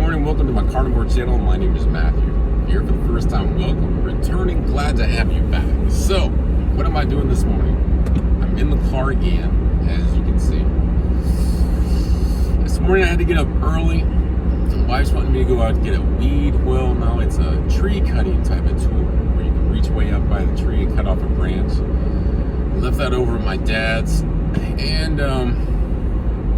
morning, welcome to my carnivore channel. My name is Matthew. If you're here for the first time, welcome. Returning, glad to have you back. So, what am I doing this morning? I'm in the car again, as you can see. This morning I had to get up early. My wife's wanting me to go out and get a weed. Well, no, it's a tree cutting type of tool where you can reach way up by the tree and cut off a branch. I left that over at my dad's, and I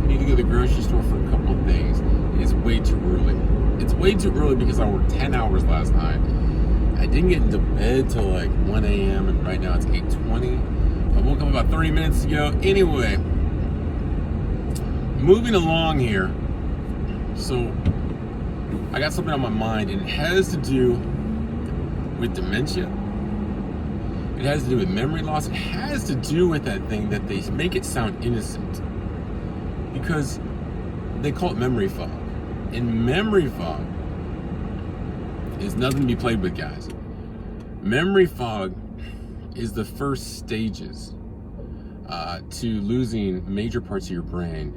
need to go to the grocery store for a couple of things. It's way too early. It's way too early because I worked 10 hours last night. I didn't get into bed till like 1 a.m. and right now it's 8:20. I woke up about 30 minutes ago. Anyway, moving along here. So I got something on my mind, and it has to do with dementia. It has to do with memory loss. It has to do with that thing that they make it sound innocent, because they call it memory fog. And memory fog is nothing to be played with, guys. Memory fog is the first stages to losing major parts of your brain.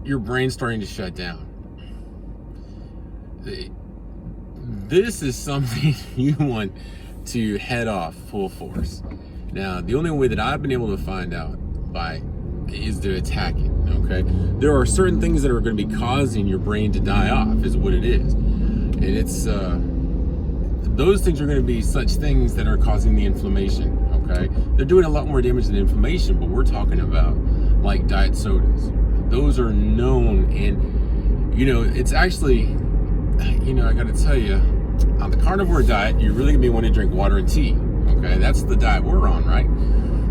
Your brain's starting to shut down. This is something you want to head off full force. Now, the only way that I've been able to find out is to attack it, okay? There are certain things that are going to be causing your brain to die off, is what it is. And it's, those things are going to be such things that are causing the inflammation, okay? They're doing a lot more damage than inflammation, but we're talking about like diet sodas. Those are known, and, you know, it's actually, you know, I got to tell you, on the carnivore diet, you're really going to be wanting to drink water and tea, okay? That's the diet we're on, right?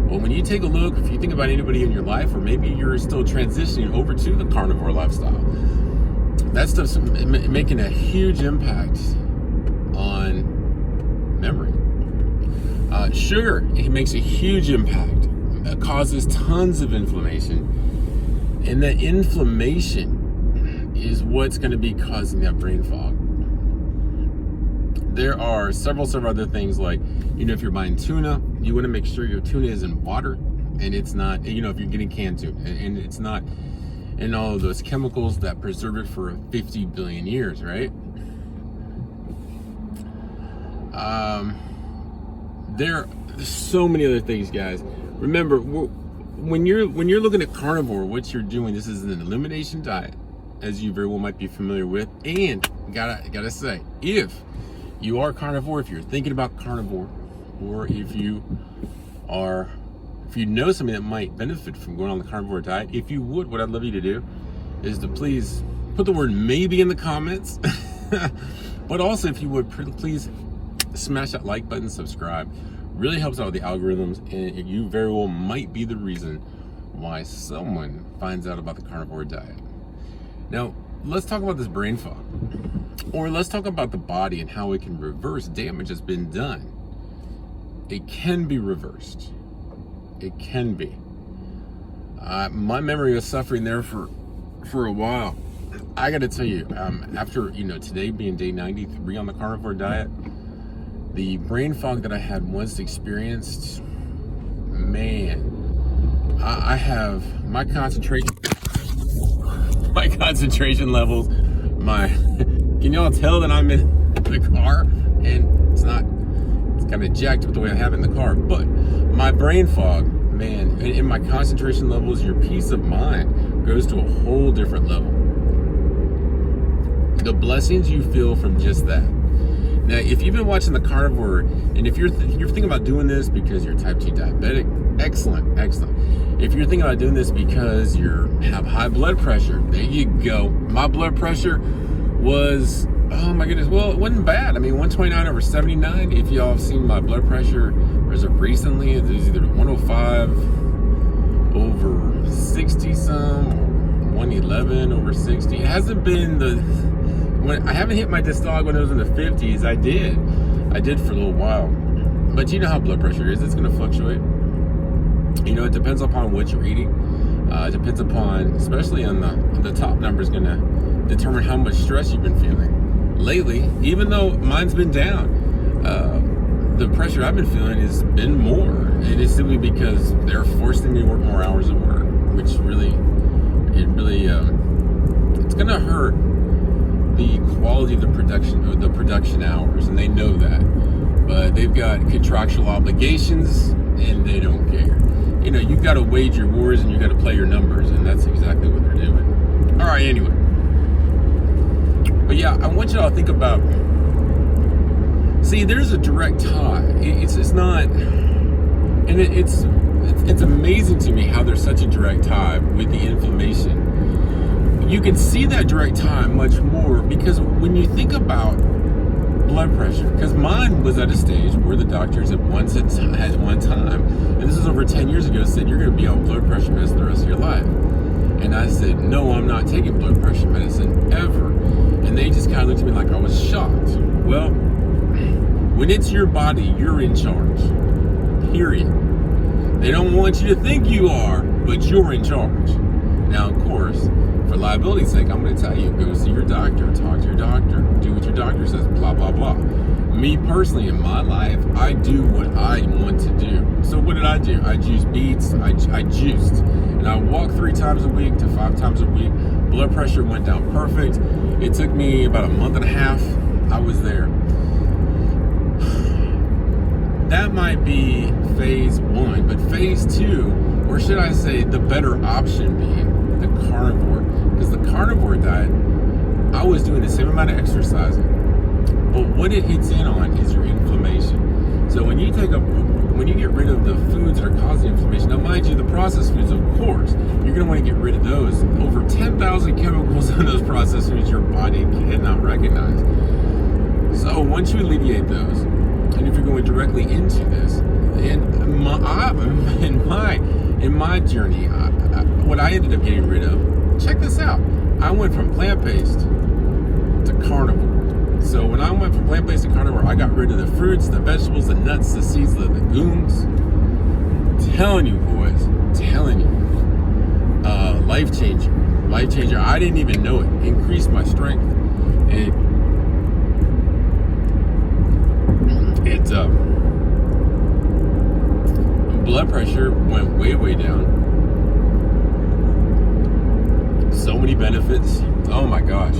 Well, when you take a look, if you think about anybody in your life, or maybe you're still transitioning over to the carnivore lifestyle, that stuff's making a huge impact on memory. Sugar, it makes a huge impact. It causes tons of inflammation. And that inflammation is what's going to be causing that brain fog. There are several other things, like, you know, if you're buying tuna, you want to make sure your tuna is in water, and it's not, you know, if you're getting canned tuna, and it's not in all of those chemicals that preserve it for 50 billion years, right? There's so many other things, guys. Remember, when you're looking at carnivore, what you're doing, this is an elimination diet, as you very well might be familiar with. And gotta say, if you are carnivore, if you're thinking about carnivore, or if you know somebody that might benefit from going on the carnivore diet, if you would, what I'd love you to do is to please put the word maybe in the comments. But also, if you would, please smash that like button, subscribe. Really helps out with the algorithms, and you very well might be the reason why someone finds out about the carnivore diet. Now, let's talk about this brain fog. Or let's talk about the body and how it can reverse damage that's been done. It can be reversed. It can be. My memory was suffering there for a while. I got to tell you, after, you know, today being day 93 on the carnivore diet, the brain fog that I had once experienced, man, I have my concentration levels, can y'all tell that I'm in the car? And it's kind of jacked up the way I have it in the car, but my brain fog, man, and my concentration levels, your peace of mind goes to a whole different level. The blessings you feel from just that. Now, if you've been watching the carnivore, and if you're thinking about doing this because you're type 2 diabetic, excellent. If you're thinking about doing this because you have high blood pressure, there you go. My blood pressure was, oh my goodness, well, it wasn't bad. I mean, 129/79. If y'all have seen my blood pressure as of recently, it was either 105/60 some, or 111/60. It hasn't been I haven't hit my systolic when it was in the 50s. I did for a little while. But you know how blood pressure is. It's going to fluctuate. You know, it depends upon what you're eating. It depends upon, especially on the top number, is going to determine how much stress you've been feeling. Lately, even though mine's been down, the pressure I've been feeling has been more. And it's simply because they're forcing me to work more hours at work, which really going to hurt the quality of the production hours, and they know that. But they've got contractual obligations, and they don't care. You know, you've got to wage your wars, and you've got to play your numbers, and that's exactly what they're doing. All right, anyway. But yeah, I want y'all to think about, see, there's a direct tie. It's not, and it's amazing to me how there's such a direct tie with the inflammation. You can see that direct tie much more because when you think about blood pressure, because mine was at a stage where the doctors at one time, and this is over 10 years ago, said you're going to be on blood pressure medicine the rest of your life. And I said, no, I'm not taking blood pressure medicine ever. And they just kind of looked at me like I was shocked. Well, when it's your body, you're in charge. Period. They don't want you to think you are, but you're in charge. Now, of course, for liability's sake, I'm going to tell you, go see your doctor, talk to your doctor, do what your doctor says, blah, blah, blah. Me personally, in my life, I do what I want to do. So what did I do? I juiced beets, I juiced. And I walked 3 times a week to 5 times a week. Blood pressure went down perfect. It took me about a month and a half. I was there. That might be phase 1, but phase 2, or should I say the better option being the carnivore. Because the carnivore diet, I was doing the same amount of exercising, but what it hits in on is your inflammation. So when you get rid of the foods that are causing inflammation, now mind you, the processed foods, of course, you're going to want to get rid of those. Over 10,000 chemicals in those processed foods your body cannot recognize. So once you alleviate those, and if you're going directly into this, in my journey, what I ended up getting rid of, check this out. I went from plant-based to carnivore. So when I went from plant-based to carnivore, I got rid of the fruits, the vegetables, the nuts, the seeds, the legumes. Telling you, boys, telling you. Life changer. I didn't even know it. Increased my strength. And blood pressure went way down. So many benefits. Oh my gosh.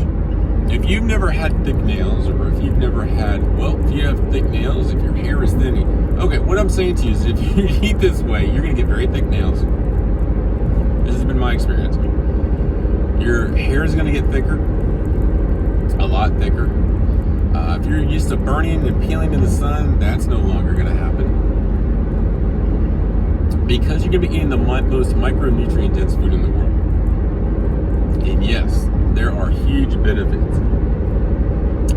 If you've never had thick nails, or if you've never had, if you have thick nails, if your hair is thinning. Okay, what I'm saying to you is if you eat this way, you're going to get very thick nails. This has been my experience. Your hair is going to get thicker. A lot thicker. If you're used to burning and peeling in the sun, that's no longer going to happen. Because you're going to be eating the most micronutrient dense food in the world. And yes, there are huge benefits.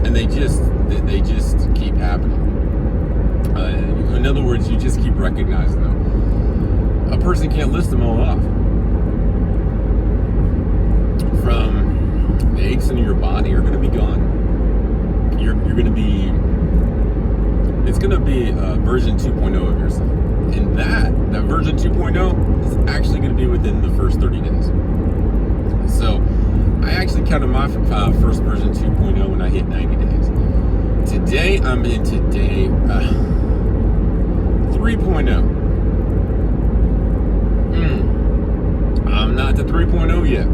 And they just keep happening. In other words, you just keep recognizing them. A person can't list them all off. From the aches in your body are going to be gone. You're going to be, it's going to be version 2.0 of yourself. And that version 2.0 is actually going to be within the first 30 days. So I actually counted my first version 2.0 when I hit 90 days. Today, I'm into day 3.0. I'm not to 3.0 yet.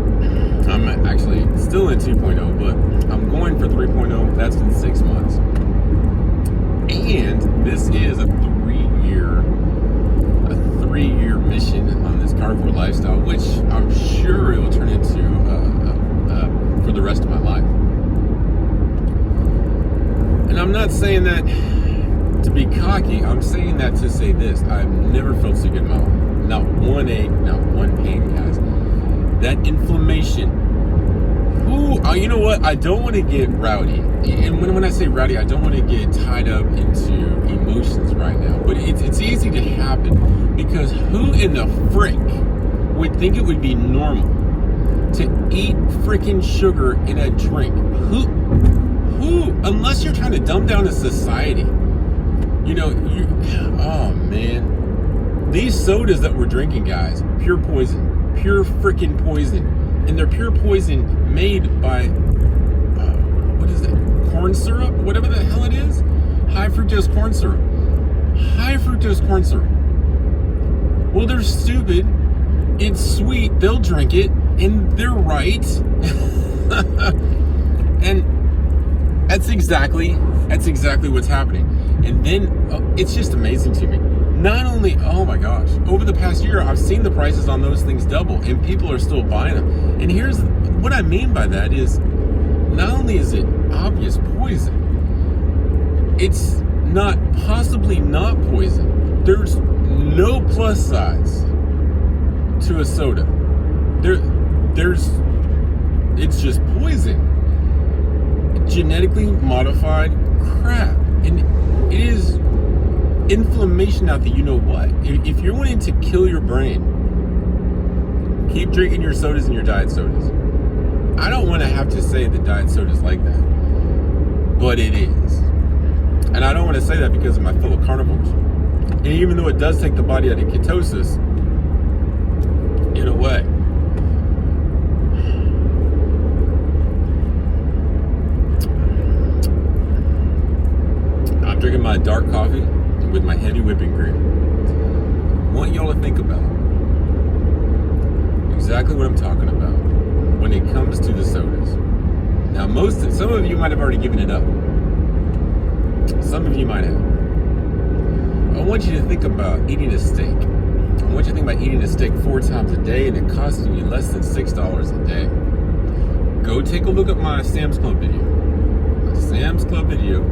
I'm actually still in 2.0, but I'm going for 3.0. That's in 6 months. And this is a 3-year mission on this carnivore lifestyle, which I'm sure it will turn into for the rest of my life. And I'm not saying that to be cocky. I'm saying that to say this: I've never felt so good in my life. Not one ache, not one pain, guys. That inflammation. Ooh, you know what? I don't want to get rowdy. And when I say rowdy, I don't want to get tied up into emotions right now. But it's easy to happen because who in the frick would think it would be normal to eat freaking sugar in a drink? Who? Unless you're trying to dumb down a society. Oh man. These sodas that we're drinking, guys, pure poison. Pure freaking poison. And they're pure poison made by, what is it? Corn syrup? Whatever the hell it is. High fructose corn syrup. High fructose corn syrup. Well, they're stupid. It's sweet. They'll drink it. And they're right. And that's exactly what's happening. And then it's just amazing to me. Not only, oh my gosh, over the past year, I've seen the prices on those things double, and people are still buying them. And here's what I mean by that is, not only is it obvious poison, it's not possibly not poison. There's no plus sides to a soda. It's just poison. Genetically modified crap. And it is inflammation out there. You know what? If you're wanting to kill your brain, keep drinking your sodas and your diet sodas. I don't want to have to say that diet soda is like that, but it is. And I don't want to say that because of my fellow carnivores. And even though it does take the body out of ketosis, in a way, I'm drinking my dark coffee with my heavy whipping cream. I want y'all to think about exactly what I'm talking about when it comes to the sodas. Now, some of you might have already given it up. Some of you might have. I want you to think about eating a steak. I want you to think about eating a steak 4 times a day and it costing you less than $6 a day. Go take a look at my Sam's Club video. My Sam's Club video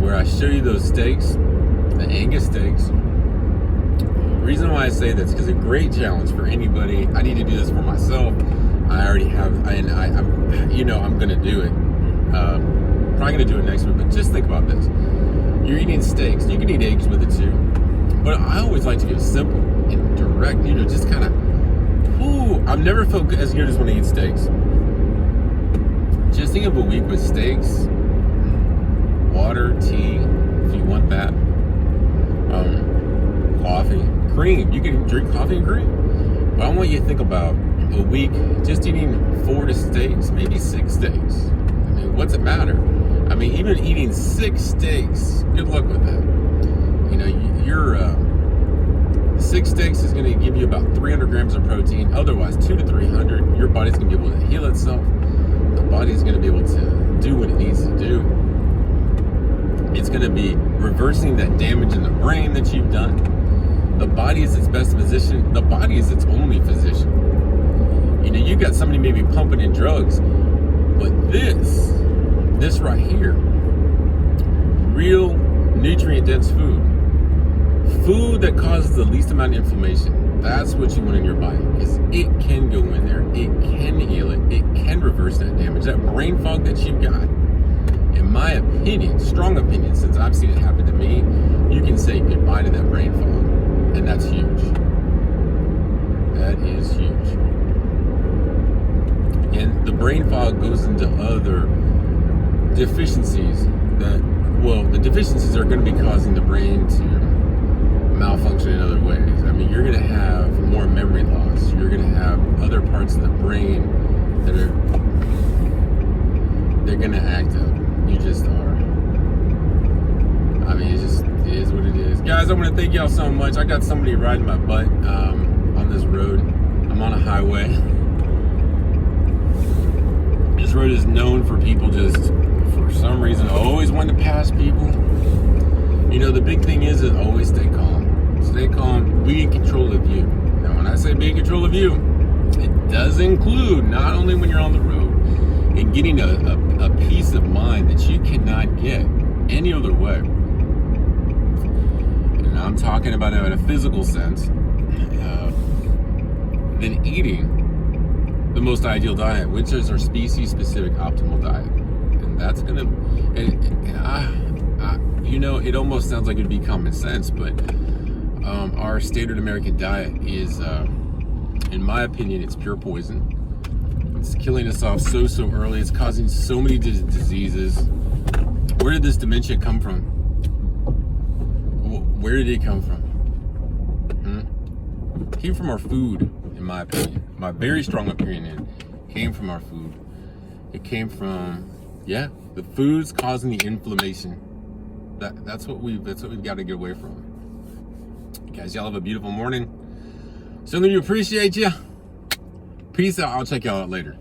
where I show you those steaks, the Angus steaks. The reason why I say that's because a great challenge for anybody. I need to do this for myself. I already have, and I'm gonna do it. Probably gonna do it next week, but just think about this. You're eating steaks. You can eat eggs with it too. But I always like to go simple and direct, just kind of, I've never felt as good as when I eat steaks. Just think of a week with steaks, water, tea, if you want that, coffee, cream. You can drink coffee and cream. But I want you to think about a week just eating 4 steaks, maybe 6 steaks. I mean, what's it matter? I mean, even eating 6 steaks, good luck with that. Your 6 steaks is going to give you about 300 grams of protein. Otherwise, 200 to 300. Your body's going to be able to heal itself. The body's going to be able to do what it needs to do. It's going to be reversing that damage in the brain that you've done. The body is its best physician. The body is its only physician. You got somebody maybe pumping in drugs, but this right here, real nutrient-dense food that causes the least amount of inflammation. That's what you want in your body, because it can go in there, it can heal it, it can reverse that damage. That brain fog that you've got, in my opinion, strong opinion, since I've seen it happen to me, you can say goodbye to that brain fog, and that's huge. That is huge. And the brain fog goes into other deficiencies the deficiencies are going to be causing the brain to malfunction in other ways. I mean, you're going to have more memory loss. You're going to have other parts of the brain that they're going to act up. You just are. I mean, it is what it is. Guys, I want to thank y'all so much. I got somebody riding my butt on this road. I'm on a highway. This road is known for people just, for some reason, always wanting to pass people. The big thing is always stay calm. Stay calm. Be in control of you. Now, when I say be in control of you, it does include not only when you're on the road and getting a peace of mind that you cannot get any other way. And I'm talking about it in a physical sense, than eating the most ideal diet, which is our species-specific optimal diet. And that's gonna, it almost sounds like it'd be common sense, but our standard American diet is, in my opinion, it's pure poison. It's killing us off so early. It's causing so many diseases. Where did this dementia come from? Where did it come from? It came from our food, in my opinion. My very strong opinion came from our food. It came from, the food's causing the inflammation. That's what we've got to get away from. Guys, y'all have a beautiful morning. Certainly appreciate you. Peace out. I'll check y'all out later.